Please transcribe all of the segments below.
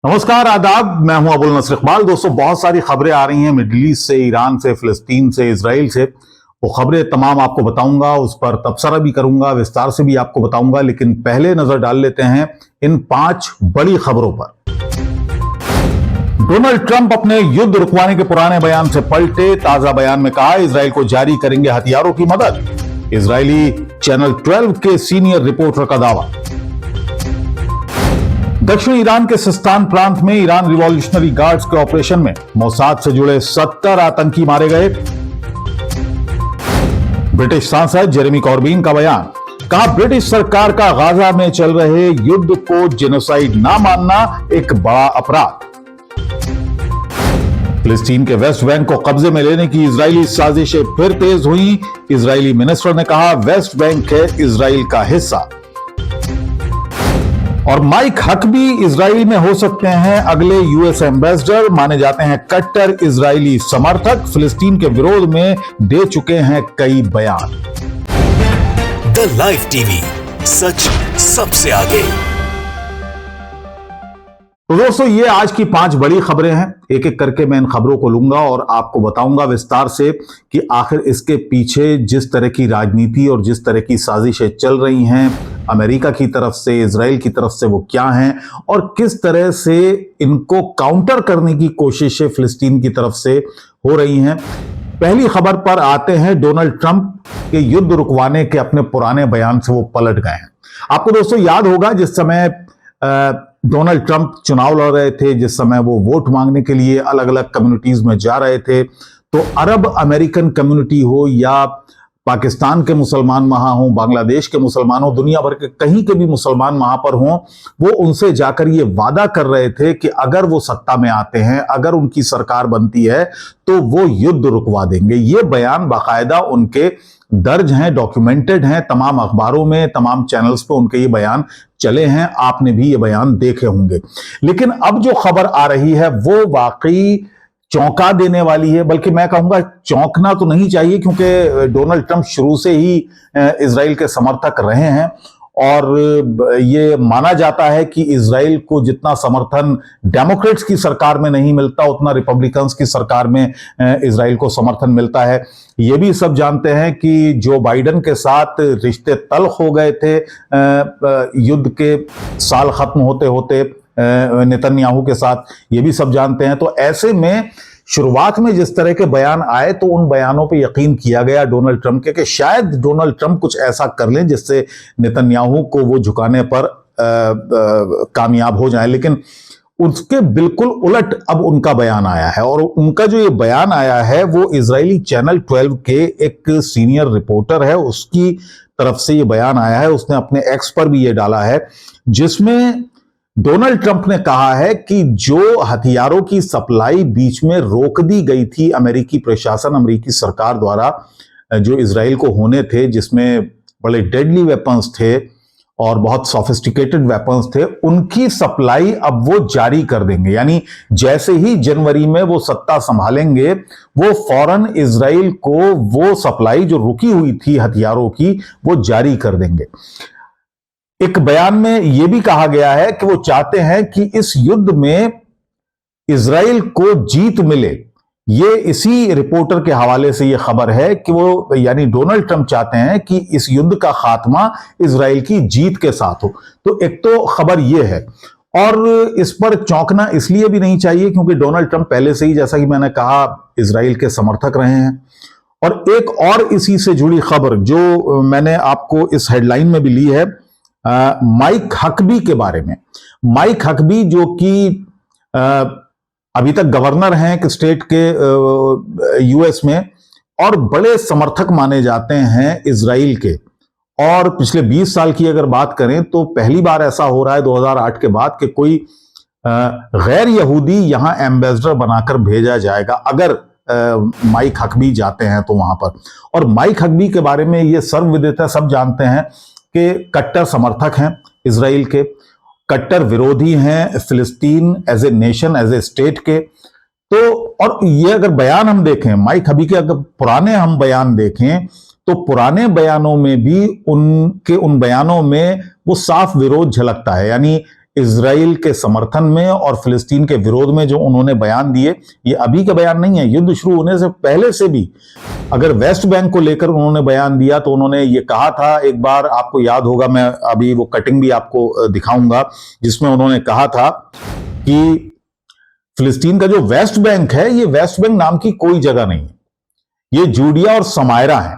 नमस्कार, आदाब। मैं हूं अबुल नसर इकबाल। दोस्तों, बहुत सारी खबरें आ रही हैं मिडिल ईस्ट से, ईरान से, फिलिस्तीन से, इसराइल से। वो खबरें तमाम आपको बताऊंगा, उस पर तबसरा भी करूंगा, विस्तार से भी आपको बताऊंगा। लेकिन पहले नजर डाल लेते हैं इन 5 बड़ी खबरों पर। डोनाल्ड ट्रंप अपने युद्ध रुकवाने के पुराने बयान से पलटे। ताजा बयान में कहा, इसराइल को जारी करेंगे हथियारों की मदद। इजरायली चैनल 12 के सीनियर रिपोर्टर का दावा। दक्षिण ईरान के सिस्तान प्रांत में ईरान रिवॉल्यूशनरी गार्ड्स के ऑपरेशन में मोसाद से जुड़े 70 आतंकी मारे गए। ब्रिटिश सांसद जेरेमी कॉर्बिन का बयान, कहा ब्रिटिश सरकार का गाजा में चल रहे युद्ध को जेनोसाइड ना मानना एक बड़ा अपराध। फिलिस्तीन के वेस्ट बैंक को कब्जे में लेने की इजरायली साजिशें फिर तेज हुई। इजरायली मिनिस्टर ने कहा वेस्ट बैंक है इजराइल का हिस्सा। और माइक हकबी इजराइल में हो सकते हैं अगले यूएस एम्बेसडर। माने जाते हैं कट्टर इजरायली समर्थक। फिलिस्तीन के विरोध में दे चुके हैं कई बयान। द लाइव टीवी, सच सबसे आगे। तो दोस्तों, ये आज की 5 बड़ी खबरें हैं। एक एक करके मैं इन खबरों को लूंगा और आपको बताऊंगा विस्तार से कि आखिर इसके पीछे जिस तरह की राजनीति और जिस तरह की साजिशें चल रही हैं अमेरिका की तरफ से, इजराइल की तरफ से, वो क्या हैं और किस तरह से इनको काउंटर करने की कोशिशें फिलिस्तीन की तरफ से हो रही हैं। पहली खबर पर आते हैं। डोनाल्ड ट्रंप के युद्ध रुकवाने के अपने पुराने बयान से वो पलट गए हैं। आपको दोस्तों याद होगा, जिस समय डोनाल्ड ट्रंप चुनाव लड़ रहे थे, जिस समय वो वोट मांगने के लिए अलग अलग कम्युनिटीज में जा रहे थे, तो अरब अमेरिकन कम्युनिटी हो या पाकिस्तान के मुसलमान वहां हों, बांग्लादेश के मुसलमान हों, दुनिया भर के कहीं के भी मुसलमान वहां पर हों, वो उनसे जाकर ये वादा कर रहे थे कि अगर वो सत्ता में आते हैं, अगर उनकी सरकार बनती है, तो वो युद्ध रुकवा देंगे। ये बयान बाकायदा उनके दर्ज हैं, डॉक्यूमेंटेड हैं, तमाम अखबारों में, तमाम चैनल्स पे उनके ये बयान चले हैं। आपने भी ये बयान देखे होंगे। लेकिन अब जो खबर आ रही है वो वाकई चौंका देने वाली है। बल्कि मैं कहूंगा चौंकना तो नहीं चाहिए, क्योंकि डोनाल्ड ट्रंप शुरू से ही इजराइल के समर्थक रहे हैं और ये माना जाता है कि इजराइल को जितना समर्थन डेमोक्रेट्स की सरकार में नहीं मिलता, उतना रिपब्लिकन्स की सरकार में इजराइल को समर्थन मिलता है। ये भी सब जानते हैं कि जो बाइडेन के साथ रिश्ते तल्ख हो गए थे युद्ध के साल खत्म होते होते नेतन्याहू के साथ, ये भी सब जानते हैं। तो ऐसे में शुरुआत में जिस तरह के बयान आए, तो उन बयानों पे यकीन किया गया डोनाल्ड ट्रंप के कि शायद डोनाल्ड ट्रंप कुछ ऐसा कर लें जिससे नेतन्याहू को वो झुकाने पर कामयाब हो जाए। लेकिन उसके बिल्कुल उलट अब उनका बयान आया है। और उनका जो ये बयान आया है वो इजरायली चैनल 12 के एक सीनियर रिपोर्टर है, उसकी तरफ से ये बयान आया है। उसने अपने एक्स पर भी ये डाला है, जिसमें डोनाल्ड ट्रंप ने कहा है कि जो हथियारों की सप्लाई बीच में रोक दी गई थी अमेरिकी प्रशासन, अमेरिकी सरकार द्वारा, जो इजराइल को होने थे, जिसमें बड़े डेडली वेपन्स थे और बहुत सोफिस्टिकेटेड वेपन्स थे, उनकी सप्लाई अब वो जारी कर देंगे। यानी जैसे ही जनवरी में वो सत्ता संभालेंगे, वो फौरन इजराइल को वो सप्लाई जो रुकी हुई थी हथियारों की, वो जारी कर देंगे। एक बयान में यह भी कहा गया है कि वो चाहते हैं कि इस युद्ध में इजराइल को जीत मिले। ये इसी रिपोर्टर के हवाले से यह खबर है कि वो, यानी डोनाल्ड ट्रंप चाहते हैं कि इस युद्ध का खात्मा इजराइल की जीत के साथ हो। तो एक तो खबर यह है, और इस पर चौंकना इसलिए भी नहीं चाहिए क्योंकि डोनाल्ड ट्रंप पहले से ही, जैसा कि मैंने कहा, इजराइल के समर्थक रहे हैं। और एक और इसी से जुड़ी खबर जो मैंने आपको इस हेडलाइन में भी ली है, माइक हकबी के बारे में। माइक हकबी जो कि अभी तक गवर्नर हैं एक स्टेट के यूएस में, और बड़े समर्थक माने जाते हैं इजराइल के। और पिछले 20 साल की अगर बात करें तो पहली बार ऐसा हो रहा है 2008 के बाद कि कोई गैर यहूदी यहां एम्बेसडर बनाकर भेजा जाएगा, अगर माइक हकबी जाते हैं तो वहां पर। और माइक हकबी के बारे में ये सर्वविदित है, सब जानते हैं कि कट्टर समर्थक हैं इजराइल के, कट्टर विरोधी हैं फिलिस्तीन as a nation, as a state के। तो और ये अगर बयान हम देखें, माइक हकबी के अगर पुराने हम बयान देखें, तो पुराने बयानों में भी उनके उन बयानों में वो साफ विरोध झलकता है। यानी इजराइल के समर्थन में और फिलिस्तीन के विरोध में जो उन्होंने बयान दिए, ये अभी के बयान नहीं है, युद्ध शुरू होने से पहले से भी अगर वेस्ट बैंक को लेकर उन्होंने बयान दिया तो उन्होंने ये कहा था, एक बार आपको याद होगा, मैं अभी वो कटिंग भी आपको दिखाऊंगा, जिसमें उन्होंने कहा था कि फिलिस्तीन का जो वेस्ट बैंक है, ये वेस्ट बैंक नाम की कोई जगह नहीं है, ये जूडिया और समायरा है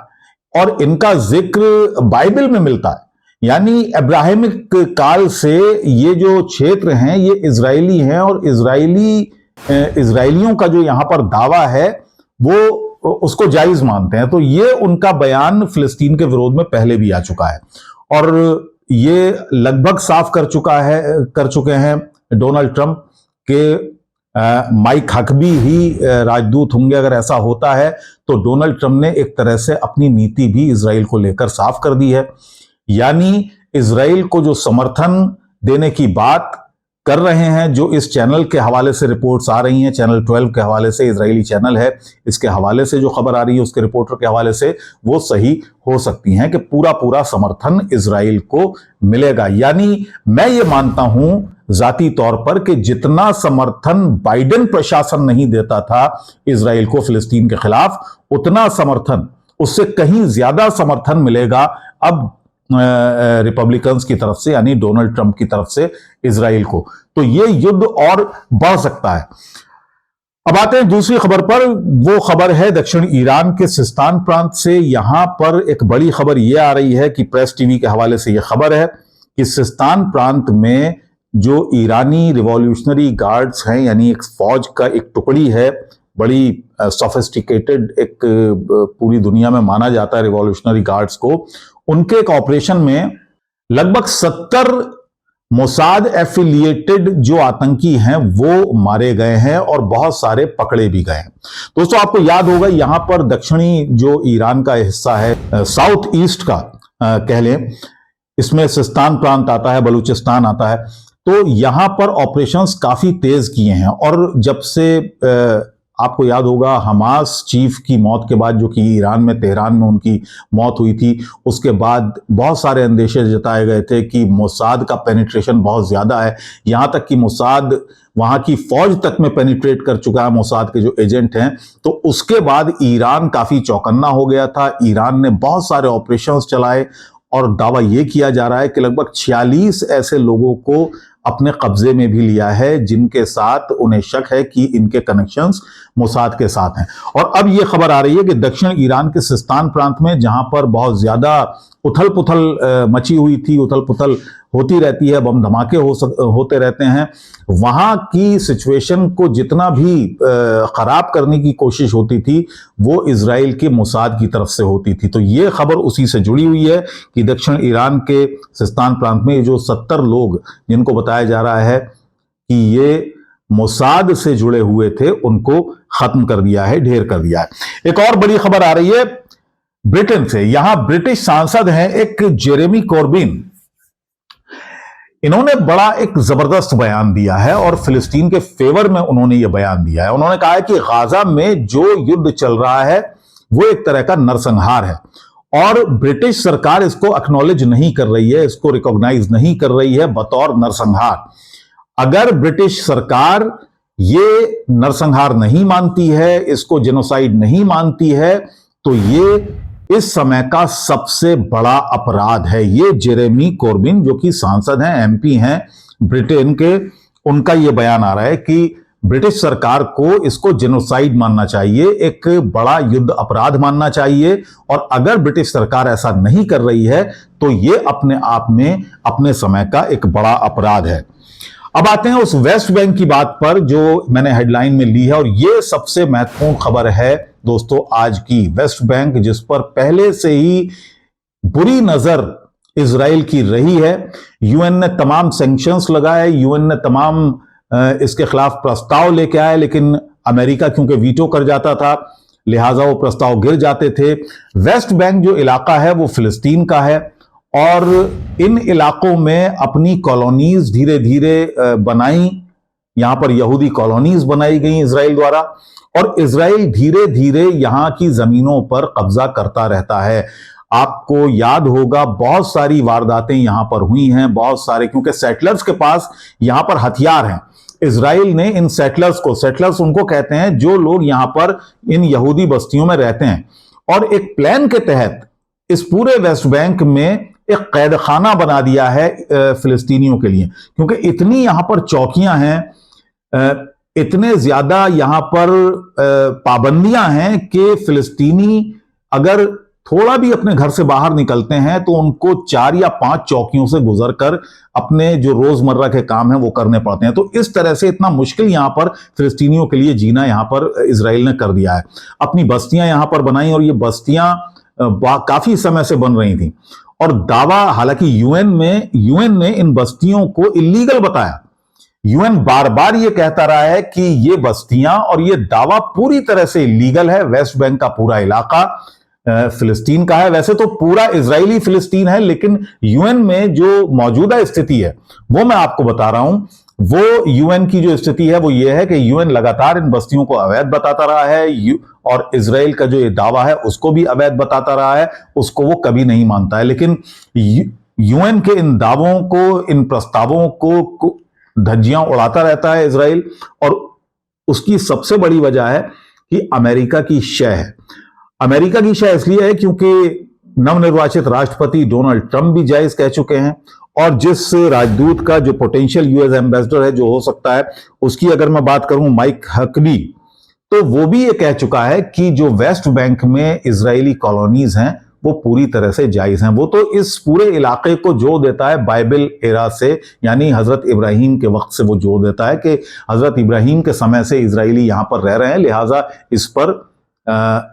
और इनका जिक्र बाइबल में मिलता है। यानी अब्राहमिक काल से ये जो क्षेत्र हैं ये इजरायली हैं और इजरायलियों का जो यहां पर दावा है वो उसको जायज मानते हैं। तो ये उनका बयान फिलिस्तीन के विरोध में पहले भी आ चुका है और ये लगभग साफ कर चुके हैं डोनाल्ड ट्रंप के माइक हकबी ही राजदूत होंगे। अगर ऐसा होता है तो डोनाल्ड ट्रंप ने एक तरह से अपनी नीति भी इजराइल को लेकर साफ कर दी है। यानी इजराइल को जो समर्थन देने की बात कर रहे हैं, जो इस चैनल के हवाले से रिपोर्ट्स आ रही हैं, चैनल 12 के हवाले से, इजरायली चैनल है, इसके हवाले से जो खबर आ रही है उसके रिपोर्टर के हवाले से, वो सही हो सकती हैं कि पूरा समर्थन इजराइल को मिलेगा। यानी मैं ये मानता हूं जाती तौर पर कि जितना समर्थन बाइडेन प्रशासन नहीं देता था इजराइल को फिलिस्तीन के खिलाफ, उतना समर्थन, उससे कहीं ज्यादा समर्थन मिलेगा अब रिपब्लिकन्स की तरफ से, यानी डोनाल्ड ट्रंप की तरफ से इजराइल को। तो ये युद्ध और बढ़ सकता है। अब आते हैं दूसरी खबर पर। वो खबर है दक्षिण ईरान के सिस्तान प्रांत से। यहां पर एक बड़ी खबर यह आ रही है कि प्रेस टीवी के हवाले से यह खबर है कि सिस्तान प्रांत में जो ईरानी रिवॉल्यूशनरी गार्ड्स हैं, यानी एक फौज का एक टुकड़ी है, बड़ी सोफिस्टिकेटेड, एक पूरी दुनिया में माना जाता है रिवॉल्यूशनरी गार्ड्स को, उनके एक ऑपरेशन में लगभग 70 मोसाद एफिलिएटेड जो आतंकी हैं वो मारे गए हैं और बहुत सारे पकड़े भी गए हैं। दोस्तों आपको याद होगा यहां पर दक्षिणी जो ईरान का हिस्सा है, साउथ ईस्ट का कह लें, इसमें सिस्तान प्रांत आता है, बलूचिस्तान आता है, तो यहां पर ऑपरेशंस काफी तेज किए हैं। और जब से आपको याद होगा हमास चीफ की मौत के बाद, जो कि ईरान में तेहरान में उनकी मौत हुई थी, उसके बाद बहुत सारे अंदेशे जताए गए थे कि मोसाद का पेनिट्रेशन बहुत ज्यादा है, यहां तक कि मोसाद वहां की फौज तक में पेनिट्रेट कर चुका है, मोसाद के जो एजेंट हैं। तो उसके बाद ईरान काफी चौकन्ना हो गया था, ईरान ने बहुत सारे ऑपरेशंस चलाए और दावा यह किया जा रहा है कि लगभग 46 ऐसे लोगों को अपने कब्जे में भी लिया है जिनके साथ उन्हें शक है कि इनके कनेक्शंस मोसाद के साथ हैं। और अब यह खबर आ रही है कि दक्षिण ईरान के सिस्तान प्रांत में, जहां पर बहुत ज्यादा उथल पुथल मची हुई थी, उथल पुथल होती रहती है, बम धमाके होते रहते हैं, वहां की सिचुएशन को जितना भी खराब करने की कोशिश होती थी वो इजराइल के मोसाद की तरफ से होती थी। तो ये खबर उसी से जुड़ी हुई है कि दक्षिण ईरान के सिस्तान प्रांत में जो 70 लोग जिनको बताया जा रहा है कि ये मोसाद से जुड़े हुए थे, उनको खत्म कर दिया है, ढेर कर दिया है। एक और बड़ी खबर आ रही है ब्रिटेन से। यहां ब्रिटिश सांसद हैं एक जेरेमी कॉर्बिन, इन्होंने बड़ा एक जबरदस्त बयान दिया है और फिलिस्तीन के फेवर में उन्होंने यह बयान दिया है। उन्होंने कहा है कि गाजा में जो युद्ध चल रहा है वो एक तरह का नरसंहार है और ब्रिटिश सरकार इसको एक्नॉलेज नहीं कर रही है, इसको रिकॉग्नाइज नहीं कर रही है बतौर नरसंहार। अगर ब्रिटिश सरकार ये नरसंहार नहीं मानती है, इसको जेनोसाइड नहीं मानती है, तो ये इस समय का सबसे बड़ा अपराध है। ये जेरेमी कॉर्बिन जो कि सांसद हैं, एमपी हैं ब्रिटेन के, उनका ये बयान आ रहा है कि ब्रिटिश सरकार को इसको जेनोसाइड मानना चाहिए, एक बड़ा युद्ध अपराध मानना चाहिए, और अगर ब्रिटिश सरकार ऐसा नहीं कर रही है तो ये अपने आप में अपने समय का एक बड़ा अपराध है। अब आते हैं उस वेस्ट बैंक की बात पर जो मैंने हेडलाइन में ली है, और यह सबसे महत्वपूर्ण खबर है दोस्तों आज की। वेस्ट बैंक जिस पर पहले से ही बुरी नजर इजराइल की रही है, यूएन ने तमाम सैंक्शंस लगाए, यूएन ने तमाम इसके खिलाफ प्रस्ताव लेके आए, लेकिन अमेरिका क्योंकि वीटो कर जाता था लिहाजा वो प्रस्ताव गिर जाते थे। वेस्ट बैंक जो इलाका है वो फिलिस्तीन का है और इन इलाकों में अपनी कॉलोनीज धीरे धीरे बनाई, यहां पर यहूदी कॉलोनीज बनाई गई इजराइल द्वारा, और इजराइल धीरे धीरे यहां की जमीनों पर कब्जा करता रहता है। आपको याद होगा बहुत सारी वारदातें यहां पर हुई हैं, बहुत सारे, क्योंकि सेटलर्स के पास यहां पर हथियार हैं। इजराइल ने इन सेटलर्स उनको कहते हैं जो लोग यहां पर इन यहूदी बस्तियों में रहते हैं, और एक प्लान के तहत इस पूरे वेस्ट बैंक में एक कैद खाना बना दिया है फिलिस्तीनियों के लिए, क्योंकि इतनी यहां पर चौकियां हैं, इतने ज्यादा यहां पर पाबंदियां हैं कि फिलिस्तीनी अगर थोड़ा भी अपने घर से बाहर निकलते हैं तो उनको 4 या 5 चौकियों से गुजरकर अपने जो रोजमर्रा के काम हैं वो करने पड़ते हैं। तो इस तरह से इतना मुश्किल यहां पर फिलिस्तीनियों के लिए जीना यहां पर इजराइल ने कर दिया है। अपनी बस्तियां यहां पर बनाई, और ये बस्तियां काफी समय से बन रही थी, और दावा, हालांकि यूएन ने इन बस्तियों को इलीगल बताया। यूएन बार बार ये कहता रहा है कि ये बस्तियां और ये दावा पूरी तरह से इलीगल है। वेस्ट बैंक का पूरा इलाका फिलिस्तीन का है। वैसे तो पूरा इजरायली फिलिस्तीन है, लेकिन यूएन में जो मौजूदा स्थिति है वो मैं आपको बता रहा हूं। वो यूएन की जो स्थिति है वो ये है कि यूएन लगातार इन बस्तियों को अवैध बताता रहा है, और इजराइल का जो ये दावा है उसको भी अवैध बताता रहा है, उसको वो कभी नहीं मानता है। लेकिन यूएन के इन दावों को, इन प्रस्तावों को धज्जियां उड़ाता रहता है इजराइल, और उसकी सबसे बड़ी वजह है कि अमेरिका की शय है। अमेरिका की शय इसलिए है क्योंकि नवनिर्वाचित राष्ट्रपति डोनाल्ड ट्रंप भी जायज कह चुके हैं, और जिस राजदूत का जो पोटेंशियल यूएस एम्बेसडर है, जो हो सकता है, उसकी अगर मैं बात करूं, माइक हकबी, तो वो भी ये कह चुका है कि जो वेस्ट बैंक में इजरायली कॉलोनीज हैं वो पूरी तरह से जायज हैं। वो तो इस पूरे इलाके को जोड़ देता है बाइबल एरा से, यानी हजरत इब्राहिम के वक्त से वो जोड़ देता है कि हजरत इब्राहिम के समय से इजरायली यहां पर रह रहे हैं, लिहाजा इस पर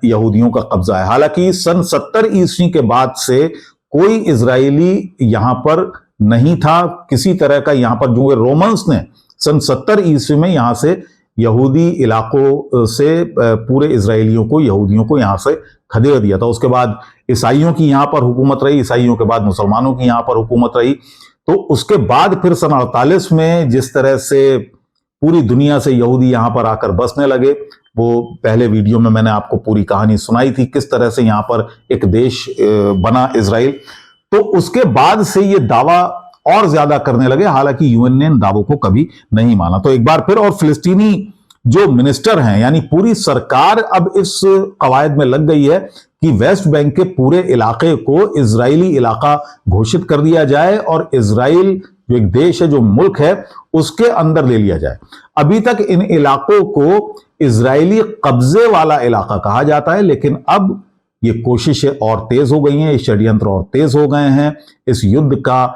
यहूदियों का कब्जा है। हालांकि सन 70 ईस्वी के बाद से कोई इजरायली यहां पर नहीं था, किसी तरह का यहां पर, जो रोमन्स ने सन 70 ईस्वी में यहां से यहूदी इलाकों से पूरे इजरायलियों को, यहूदियों को यहां से खदेड़ दिया था। उसके बाद ईसाइयों की यहां पर हुकूमत रही, ईसाइयों के बाद मुसलमानों की यहां पर हुकूमत रही। तो उसके बाद फिर सन 48 में जिस तरह से पूरी दुनिया से यहूदी यहां पर आकर बसने लगे, वो पहले वीडियो में मैंने आपको पूरी कहानी सुनाई थी, किस तरह से यहां पर एक देश बना इजराइल। तो उसके बाद से ये दावा और ज्यादा करने लगे, हालांकि यूएन ने इन दावों को कभी नहीं माना। तो एक बार फिर, और फिलिस्तीनी जो मिनिस्टर हैं, यानी पूरी सरकार अब इस कवायद में लग गई है कि वेस्ट बैंक के पूरे इलाके को इजरायली इलाका घोषित कर दिया जाए, और इजराइल जो एक देश है, जो मुल्क है, उसके अंदर ले लिया जाए। अभी तक इन इलाकों को इजरायली कब्जे वाला इलाका कहा जाता है, लेकिन अब ये कोशिशें और तेज हो गई हैं, ये षड्यंत्र और तेज हो गए हैं। इस युद्ध का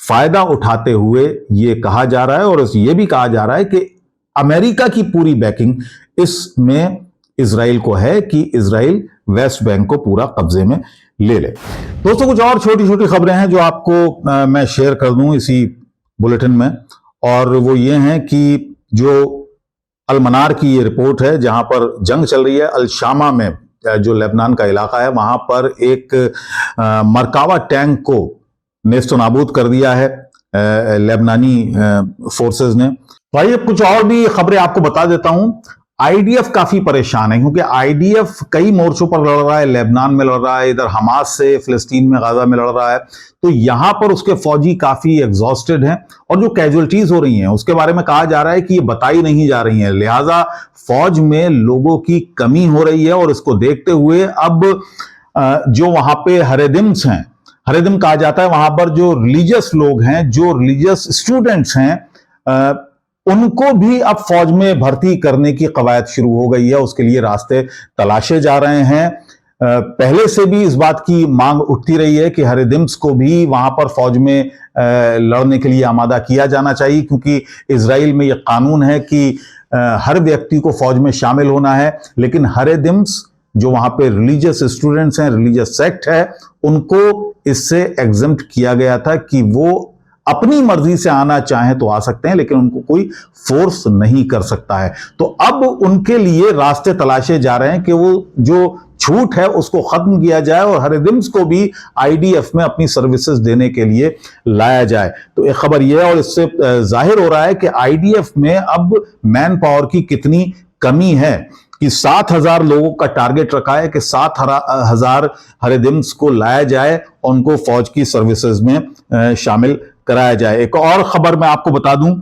फायदा उठाते हुए ये कहा जा रहा है, और ये भी कहा जा रहा है कि अमेरिका की पूरी बैकिंग इसमें इजराइल को है कि इजराइल वेस्ट बैंक को पूरा कब्जे में ले ले। दोस्तों, कुछ और छोटी छोटी खबरें हैं जो आपको मैं शेयर कर दूं इसी बुलेटिन में, और वो ये हैं कि जो अल-मनार की ये रिपोर्ट है, जहां पर जंग चल रही है अल शामा में, जो लेबनान का इलाका है, वहां पर एक मरकावा टैंक को नेस्तो नाबूद कर दिया है लेबनानी फोर्सेस ने। भाई, अब कुछ और भी खबरें आपको बता देता हूं। आईडीएफ काफी परेशान है, क्योंकि आईडीएफ कई मोर्चों पर लड़ रहा है, लेबनान में लड़ रहा है, इधर हमास से, फिलिस्तीन में, गाजा में लड़ रहा है। तो यहां पर उसके फौजी काफी एग्जॉस्टेड हैं, और जो कैजुअलिटीज हो रही हैं उसके बारे में कहा जा रहा है कि ये बताई नहीं जा रही हैं, लिहाजा फौज में लोगों की कमी हो रही है। और इसको देखते हुए अब जो वहां पे हरेदिम्स हैं, हरेदिम कहा जाता है, वहां पर जो रिलीजियस लोग हैं, जो रिलीजियस स्टूडेंट्स हैं, उनको भी अब फौज में भर्ती करने की कवायद शुरू हो गई है। उसके लिए रास्ते तलाशे जा रहे हैं। पहले से भी इस बात की मांग उठती रही है कि हरेदिम्स को भी वहां पर फौज में लड़ने के लिए आमादा किया जाना चाहिए, क्योंकि इजराइल में यह कानून है कि हर व्यक्ति को फौज में शामिल होना है। लेकिन हरेदिम्स जो वहां पे रिलीजियस स्टूडेंट्स हैं, रिलीजियस सेक्ट है, उनको इससे एग्जम्प्ट किया गया था कि वो अपनी मर्जी से आना चाहें तो आ सकते हैं, लेकिन उनको कोई फोर्स नहीं कर सकता है। तो अब उनके लिए रास्ते तलाशे जा रहे हैं कि वो जो छूट है उसको खत्म किया जाए, और हरेदिम्स को भी आईडीएफ में अपनी सर्विसेज देने के लिए लाया जाए। तो एक खबर यह है, और इससे जाहिर हो रहा है कि आईडीएफ में अब मैन पावर की कितनी कमी है। कि 7,000 लोगों का टारगेट रखा है कि 7,000 हरिदिम्स को लाया जाए और उनको फौज की सर्विसेज में शामिल कराया जाए। एक और खबर मैं आपको बता दूं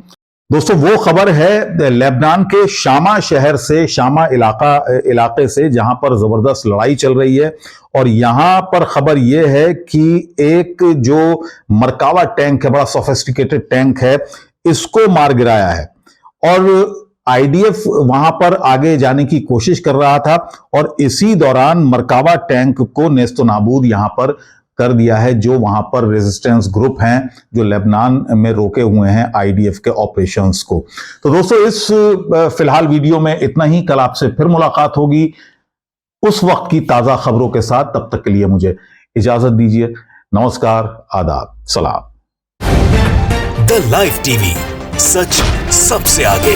दोस्तों, वो खबर है लेबनान के शामा शहर से, शामा इलाके से, जहां पर जबरदस्त लड़ाई चल रही है। और यहां पर खबर यह है कि एक जो मरकावा टैंक है, बड़ा सोफिस्टिकेटेड टैंक है, इसको मार गिराया है और आईडीएफ वहां पर आगे जाने की कोशिश कर रहा था और इसी दौरान मरकावा टैंक को नेस्तो नाबूद यहां पर कर दिया है, जो वहां पर रेजिस्टेंस ग्रुप हैं जो लेबनान में रोके हुए हैं आईडीएफ के ऑपरेशंस को। तो दोस्तों, इस फिलहाल वीडियो में इतना ही। कल आपसे फिर मुलाकात होगी उस वक्त की ताजा खबरों के साथ। तब तक के लिए मुझे इजाजत दीजिए। नमस्कार, आदाब, सलाम। द लाइव टीवी, सच सबसे आगे।